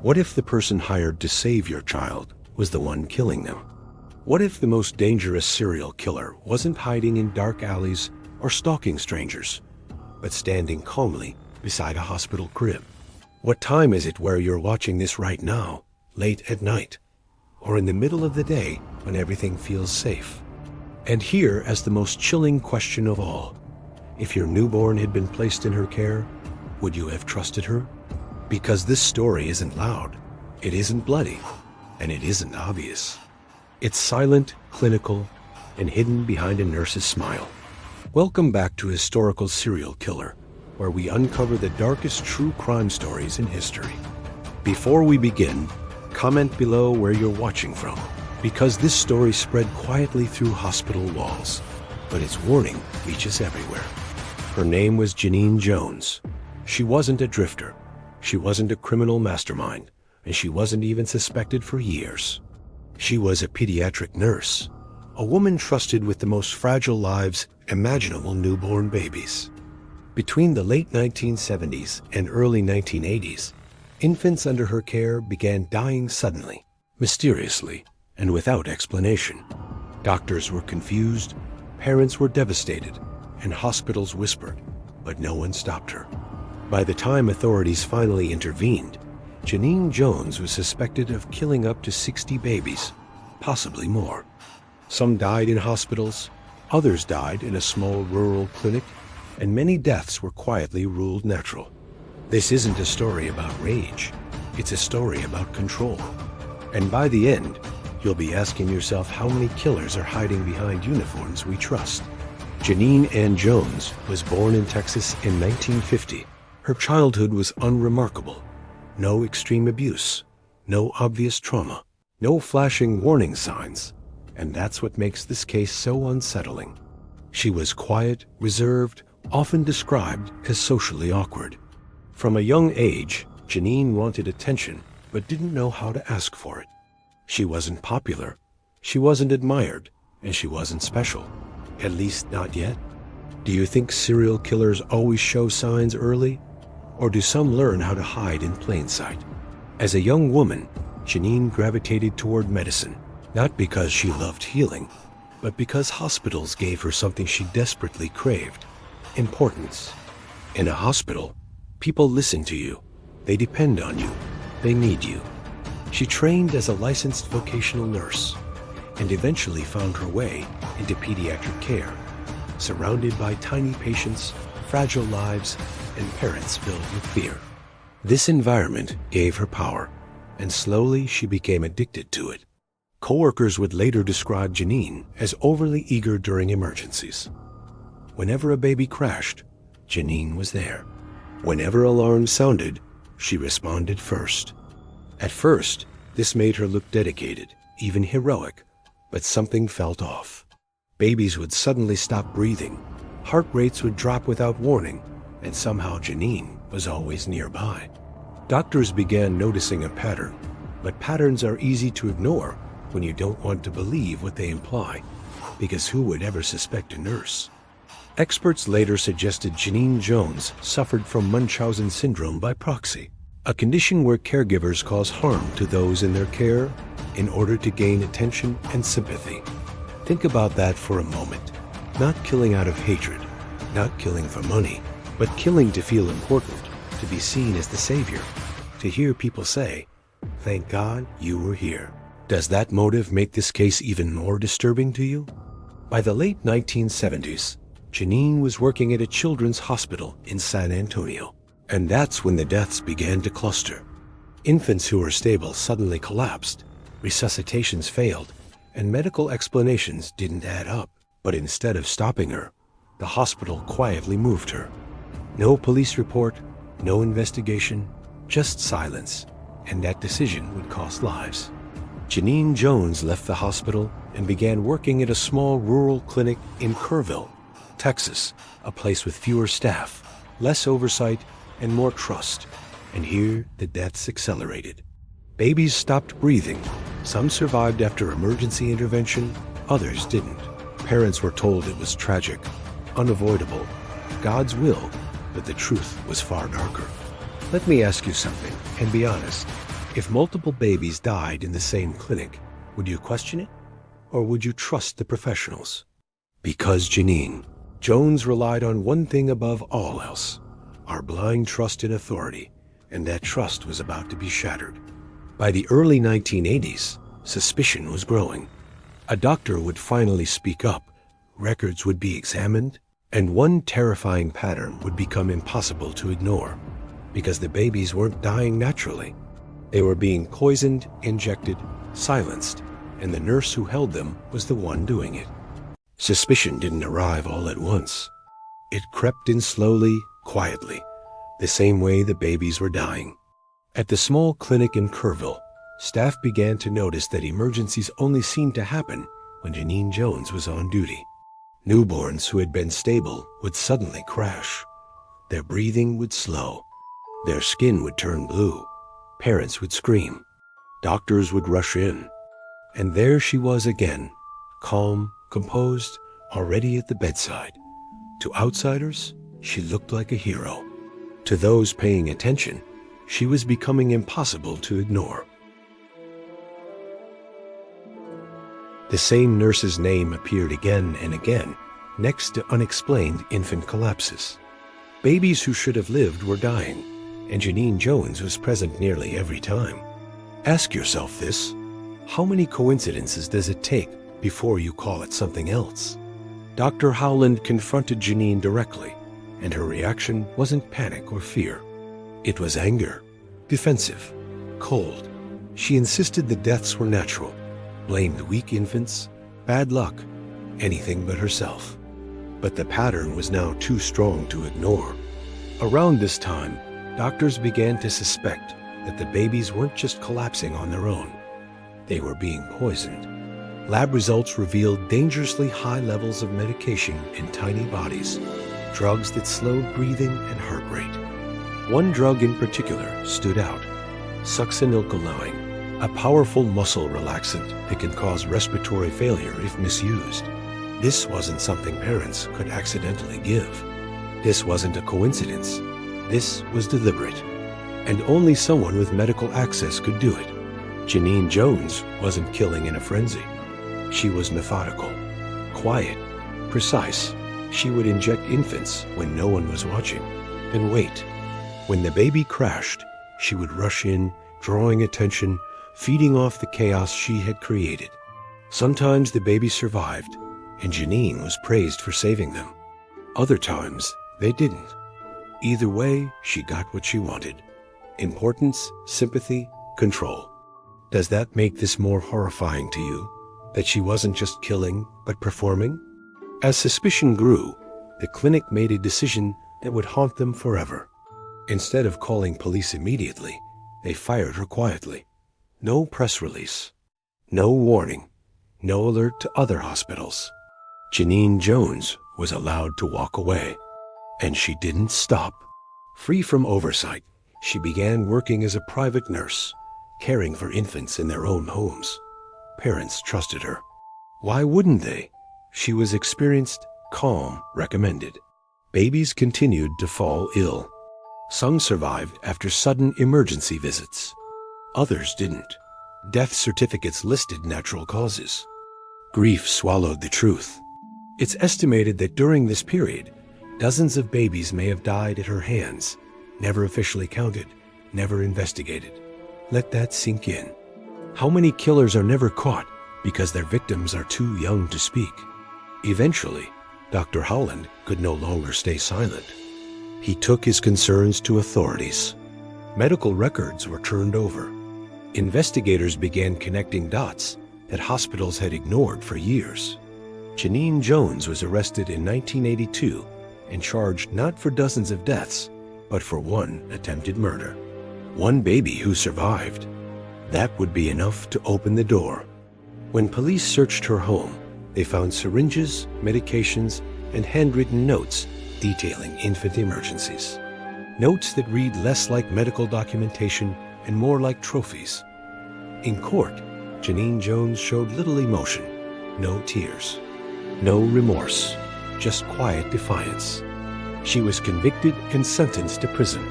What if the person hired to save your child was the one killing them? What if the most dangerous serial killer wasn't hiding in dark alleys or stalking strangers, but standing calmly beside a hospital crib? What time is it where you're watching this right now, late at night, or in the middle of the day when everything feels safe? And here as the most chilling question of all, if your newborn had been placed in her care, would you have trusted her? Because this story isn't loud, it isn't bloody, and it isn't obvious. It's silent, clinical, and hidden behind a nurse's smile. Welcome back to Historical Serial Killer, where we uncover the darkest true crime stories in history. Before we begin, comment below where you're watching from, because this story spread quietly through hospital walls, but its warning reaches everywhere. Her name was Genene Jones. She wasn't a drifter, she wasn't a criminal mastermind, and she wasn't even suspected for years. She was a pediatric nurse, a woman trusted with the most fragile lives imaginable: newborn babies. Between the late 1970s and early 1980s, infants under her care began dying suddenly, mysteriously, and without explanation. Doctors were confused, parents were devastated, and hospitals whispered, but no one stopped her. By the time authorities finally intervened, Genene Jones was suspected of killing up to 60 babies, possibly more. Some died in hospitals, others died in a small rural clinic, and many deaths were quietly ruled natural. This isn't a story about rage, it's a story about control. And by the end, you'll be asking yourself how many killers are hiding behind uniforms we trust. Genene Ann Jones was born in Texas in 1950. Her childhood was unremarkable. No extreme abuse, no obvious trauma, no flashing warning signs, and that's what makes this case so unsettling. She was quiet, reserved, often described as socially awkward. From a young age, Genene wanted attention, but didn't know how to ask for it. She wasn't popular, she wasn't admired, and she wasn't special. At least not yet. Do you think serial killers always show signs early? Or do some learn how to hide in plain sight? As a young woman, Genene gravitated toward medicine, not because she loved healing, but because hospitals gave her something she desperately craved: importance. In a hospital, people listen to you, they depend on you, they need you. She trained as a licensed vocational nurse and eventually found her way into pediatric care, surrounded by tiny patients, fragile lives, and parents filled with fear. This environment gave her power, and slowly she became addicted to it. Coworkers would later describe Genene as overly eager during emergencies. Whenever a baby crashed, Genene was there. Whenever alarms sounded, she responded first. At first, this made her look dedicated, even heroic, but something felt off. Babies would suddenly stop breathing, heart rates would drop without warning, and somehow Genene was always nearby. Doctors began noticing a pattern, but patterns are easy to ignore when you don't want to believe what they imply, because who would ever suspect a nurse? Experts later suggested Genene Jones suffered from Munchausen syndrome by proxy, a condition where caregivers cause harm to those in their care in order to gain attention and sympathy. Think about that for a moment. Not killing out of hatred, not killing for money, but killing to feel important, to be seen as the savior, to hear people say, "Thank God you were here." Does that motive make this case even more disturbing to you? By the late 1970s, Genene was working at a children's hospital in San Antonio, and that's when the deaths began to cluster. Infants who were stable suddenly collapsed, resuscitations failed, and medical explanations didn't add up. But instead of stopping her, the hospital quietly moved her. No police report, no investigation, just silence, and that decision would cost lives. Genene Jones left the hospital and began working at a small rural clinic in Kerrville, Texas, a place with fewer staff, less oversight, and more trust. And here, the deaths accelerated. Babies stopped breathing. Some survived after emergency intervention, others didn't. Parents were told it was tragic, unavoidable, God's will, but the truth was far darker. Let me ask you something, and be honest. If multiple babies died in the same clinic, would you question it? Or would you trust the professionals? Because Genene Jones relied on one thing above all else, our blind trust in authority, and that trust was about to be shattered. By the early 1980s, suspicion was growing. A doctor would finally speak up, records would be examined, and one terrifying pattern would become impossible to ignore, because the babies weren't dying naturally. They were being poisoned, injected, silenced, and the nurse who held them was the one doing it. Suspicion didn't arrive all at once. It crept in slowly, quietly, the same way the babies were dying. At the small clinic in Kerrville, staff began to notice that emergencies only seemed to happen when Genene Jones was on duty. Newborns who had been stable would suddenly crash. Their breathing would slow. Their skin would turn blue. Parents would scream. Doctors would rush in. And there she was again, calm, composed, already at the bedside. To outsiders, she looked like a hero. To those paying attention, she was becoming impossible to ignore. The same nurse's name appeared again and again, next to unexplained infant collapses. Babies who should have lived were dying, and Genene Jones was present nearly every time. Ask yourself this: how many coincidences does it take before you call it something else? Dr. Howland confronted Genene directly, and her reaction wasn't panic or fear. It was anger, defensive, cold. She insisted the deaths were natural, blamed weak infants, bad luck, anything but herself. But the pattern was now too strong to ignore. Around this time, doctors began to suspect that the babies weren't just collapsing on their own. They were being poisoned. Lab results revealed dangerously high levels of medication in tiny bodies, drugs that slowed breathing and heart rate. One drug in particular stood out: succinylcholine, a powerful muscle relaxant that can cause respiratory failure if misused. This wasn't something parents could accidentally give. This wasn't a coincidence. This was deliberate, and only someone with medical access could do it. Genene Jones wasn't killing in a frenzy. She was methodical, quiet, precise. She would inject infants when no one was watching, and wait. When the baby crashed, she would rush in, drawing attention, feeding off the chaos she had created. Sometimes the baby survived, and Genene was praised for saving them. Other times, they didn't. Either way, she got what she wanted: importance, sympathy, control. Does that make this more horrifying to you? That she wasn't just killing, but performing? As suspicion grew, the clinic made a decision that would haunt them forever. Instead of calling police immediately, they fired her quietly. No press release, no warning, no alert to other hospitals. Genene Jones was allowed to walk away, and she didn't stop. Free from oversight, she began working as a private nurse, caring for infants in their own homes. Parents trusted her. Why wouldn't they? She was experienced, calm, recommended. Babies continued to fall ill. Some survived after sudden emergency visits. Others didn't. Death certificates listed natural causes. Grief swallowed the truth. It's estimated that during this period, dozens of babies may have died at her hands, never officially counted, never investigated. Let that sink in. How many killers are never caught because their victims are too young to speak? Eventually, Dr. Howland could no longer stay silent. He took his concerns to authorities. Medical records were turned over. Investigators began connecting dots that hospitals had ignored for years. Genene Jones was arrested in 1982 and charged not for dozens of deaths, but for one attempted murder. One baby who survived. That would be enough to open the door. When police searched her home, they found syringes, medications, and handwritten notes detailing infant emergencies. Notes that read less like medical documentation and more like trophies. In court, Genene Jones showed little emotion, no tears, no remorse, just quiet defiance. She was convicted and sentenced to prison,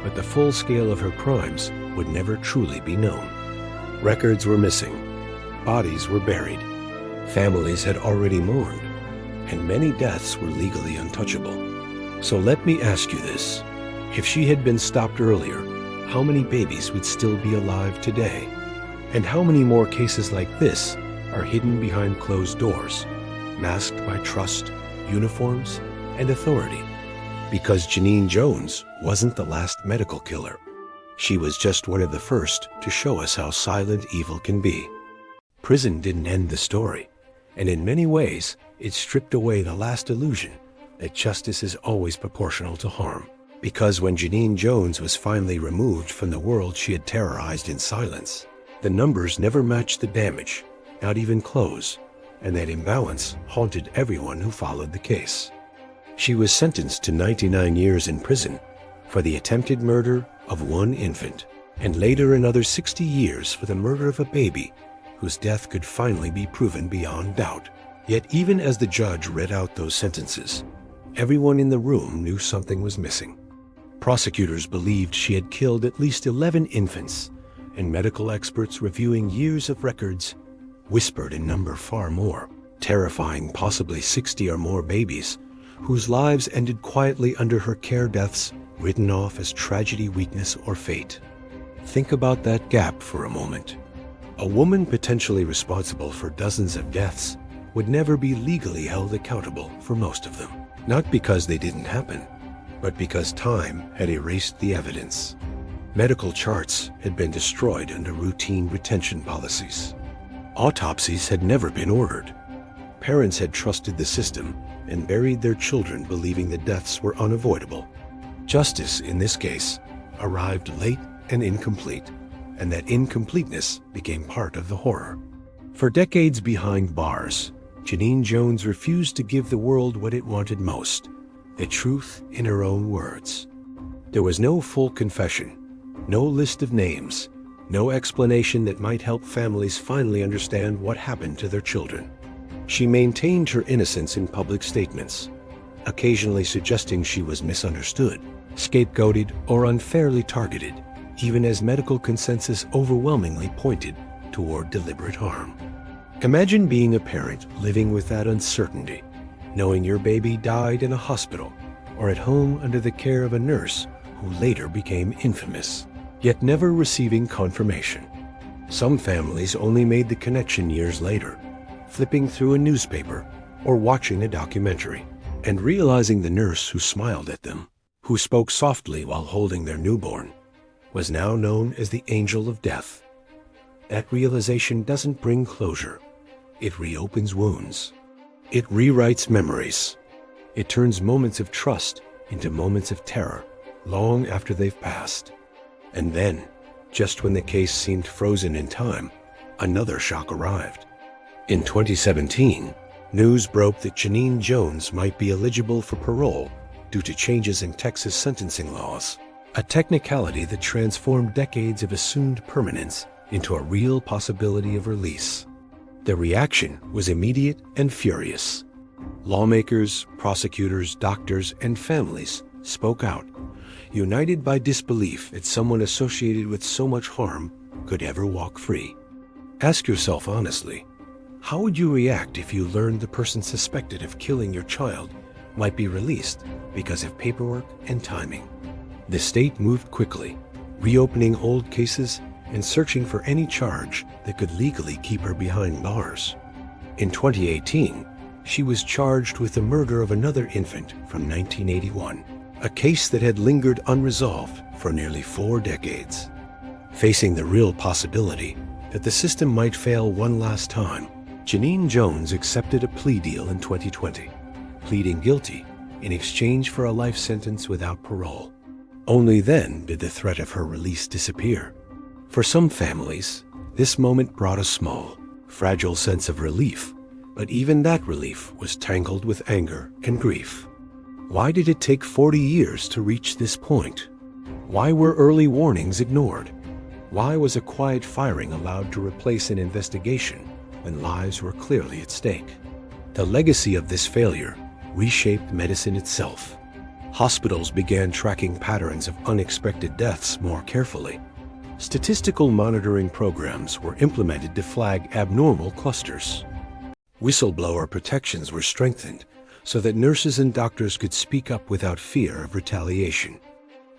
but the full scale of her crimes would never truly be known. Records were missing, bodies were buried, families had already mourned, and many deaths were legally untouchable. So let me ask you this. If she had been stopped earlier, how many babies would still be alive today? And how many more cases like this are hidden behind closed doors, masked by trust, uniforms, and authority? Because Genene Jones wasn't the last medical killer. She was just one of the first to show us how silent evil can be. Prison didn't end the story, and in many ways, it stripped away the last illusion that justice is always proportional to harm. Because when Genene Jones was finally removed from the world she had terrorized in silence, the numbers never matched the damage, not even close, and that imbalance haunted everyone who followed the case. She was sentenced to 99 years in prison for the attempted murder of one infant, and later another 60 years for the murder of a baby whose death could finally be proven beyond doubt. Yet even as the judge read out those sentences, everyone in the room knew something was missing. Prosecutors believed she had killed at least 11 infants, and medical experts reviewing years of records whispered a number far more, terrifying possibly 60 or more babies whose lives ended quietly under her care, deaths written off as tragedy, weakness, or fate. Think about that gap for a moment. A woman potentially responsible for dozens of deaths would never be legally held accountable for most of them, not because they didn't happen, but because time had erased the evidence. Medical charts had been destroyed under routine retention policies. Autopsies had never been ordered. Parents had trusted the system and buried their children believing the deaths were unavoidable. Justice, in this case, arrived late and incomplete, and that incompleteness became part of the horror. For decades behind bars, Genene Jones refused to give the world what it wanted most, the truth in her own words. There was no full confession, no list of names, no explanation that might help families finally understand what happened to their children. She maintained her innocence in public statements, occasionally suggesting she was misunderstood, scapegoated, or unfairly targeted, even as medical consensus overwhelmingly pointed toward deliberate harm. Imagine being a parent living with that uncertainty, knowing your baby died in a hospital or at home under the care of a nurse who later became infamous, yet never receiving confirmation. Some families only made the connection years later, flipping through a newspaper or watching a documentary, and realizing the nurse who smiled at them, who spoke softly while holding their newborn, was now known as the Angel of Death. That realization doesn't bring closure. It reopens wounds. It rewrites memories. It turns moments of trust into moments of terror long after they've passed. And then, just when the case seemed frozen in time, another shock arrived. In 2017, news broke that Genene Jones might be eligible for parole due to changes in Texas sentencing laws, a technicality that transformed decades of assumed permanence into a real possibility of release. The reaction was immediate and furious. Lawmakers, prosecutors, doctors, and families spoke out, united by disbelief that someone associated with so much harm could ever walk free. Ask yourself honestly, how would you react if you learned the person suspected of killing your child might be released because of paperwork and timing? The state moved quickly, reopening old cases and searching for any charge that could legally keep her behind bars. In 2018, she was charged with the murder of another infant from 1981, a case that had lingered unresolved for nearly 4 decades. Facing the real possibility that the system might fail one last time, Genene Jones accepted a plea deal in 2020, pleading guilty in exchange for a life sentence without parole. Only then did the threat of her release disappear. For some families, this moment brought a small, fragile sense of relief, but even that relief was tangled with anger and grief. Why did it take 40 years to reach this point? Why were early warnings ignored? Why was a quiet firing allowed to replace an investigation when lives were clearly at stake? The legacy of this failure reshaped medicine itself. Hospitals began tracking patterns of unexpected deaths more carefully. Statistical monitoring programs were implemented to flag abnormal clusters. Whistleblower protections were strengthened so that nurses and doctors could speak up without fear of retaliation.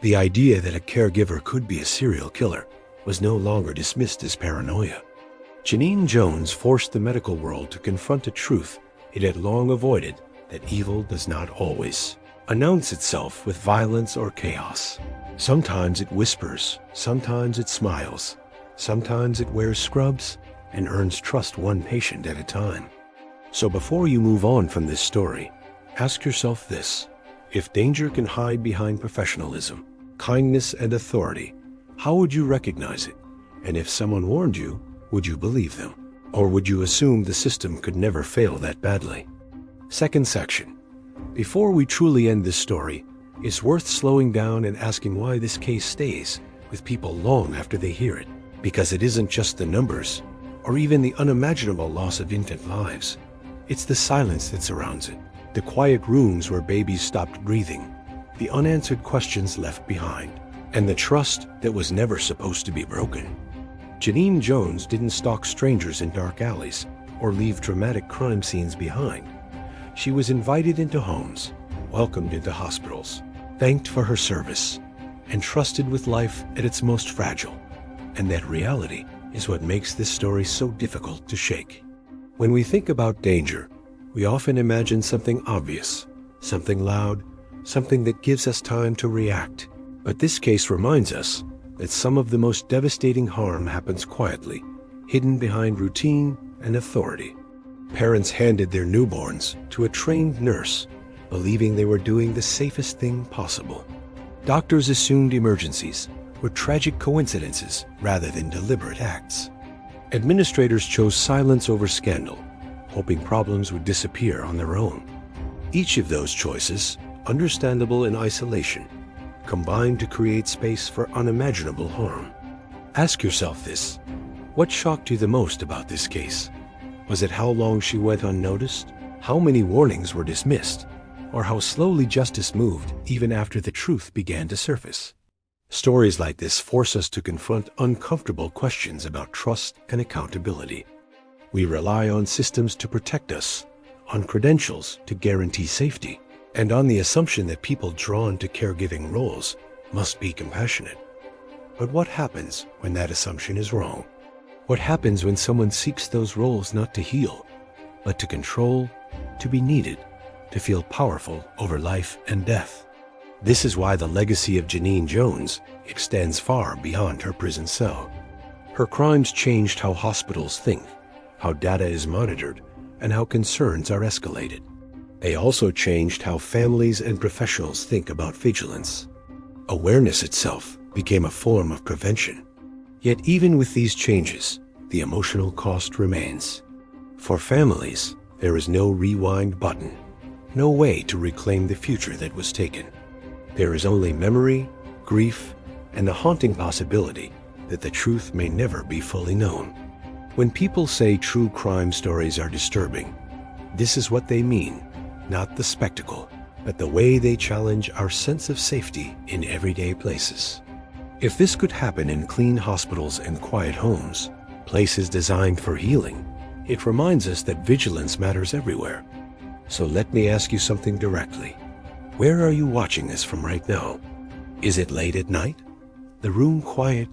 The idea that a caregiver could be a serial killer was no longer dismissed as paranoia. Genene Jones forced the medical world to confront a truth it had long avoided, that evil does not always announce itself with violence or chaos. Sometimes it whispers, sometimes it smiles, sometimes it wears scrubs and earns trust one patient at a time. So before you move on from this story, ask yourself this: if danger can hide behind professionalism, kindness, and authority, how would you recognize it? And if someone warned you, would you believe them? Or would you assume the system could never fail that badly? Second section. Before we truly end this story, it's worth slowing down and asking why this case stays with people long after they hear it. Because it isn't just the numbers, or even the unimaginable loss of infant lives. It's the silence that surrounds it, the quiet rooms where babies stopped breathing, the unanswered questions left behind, and the trust that was never supposed to be broken. Genene Jones didn't stalk strangers in dark alleys or leave dramatic crime scenes behind. She was invited into homes, welcomed into hospitals, thanked for her service, and trusted with life at its most fragile. And that reality is what makes this story so difficult to shake. When we think about danger, we often imagine something obvious, something loud, something that gives us time to react. But this case reminds us that some of the most devastating harm happens quietly, hidden behind routine and authority. Parents handed their newborns to a trained nurse, believing they were doing the safest thing possible. Doctors assumed emergencies were tragic coincidences rather than deliberate acts. Administrators chose silence over scandal, hoping problems would disappear on their own. Each of those choices, understandable in isolation, combined to create space for unimaginable harm. Ask yourself this: what shocked you the most about this case? Was it how long she went unnoticed, how many warnings were dismissed, or how slowly justice moved even after the truth began to surface? Stories like this force us to confront uncomfortable questions about trust and accountability. We rely on systems to protect us, on credentials to guarantee safety, and on the assumption that people drawn to caregiving roles must be compassionate. But what happens when that assumption is wrong? What happens when someone seeks those roles not to heal, but to control, to be needed, to feel powerful over life and death? This is why the legacy of Genene Jones extends far beyond her prison cell. Her crimes changed how hospitals think, how data is monitored, and how concerns are escalated. They also changed how families and professionals think about vigilance. Awareness itself became a form of prevention. Yet even with these changes, the emotional cost remains. For families, there is no rewind button, no way to reclaim the future that was taken. There is only memory, grief, and the haunting possibility that the truth may never be fully known. When people say true crime stories are disturbing, this is what they mean, not the spectacle, but the way they challenge our sense of safety in everyday places. If this could happen in clean hospitals and quiet homes, places designed for healing, it reminds us that vigilance matters everywhere. So let me ask you something directly. Where are you watching this from right now? Is it late at night? The room quiet?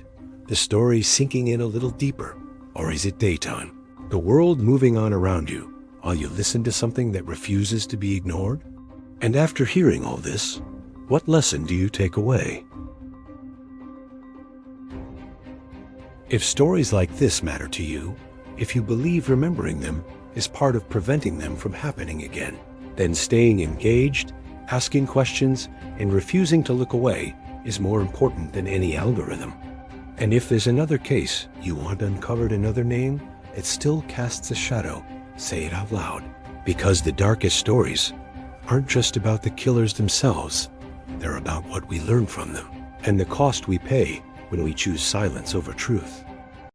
The story sinking in a little deeper? Or is it daytime? The world moving on around you while you listen to something that refuses to be ignored? And after hearing all this, what lesson do you take away? If stories like this matter to you, if you believe remembering them is part of preventing them from happening again, then staying engaged, asking questions, and refusing to look away is more important than any algorithm. And if there's another case you want uncovered, another name that still casts a shadow, say it out loud. Because the darkest stories aren't just about the killers themselves, they're about what we learn from them and the cost we pay when we choose silence over truth.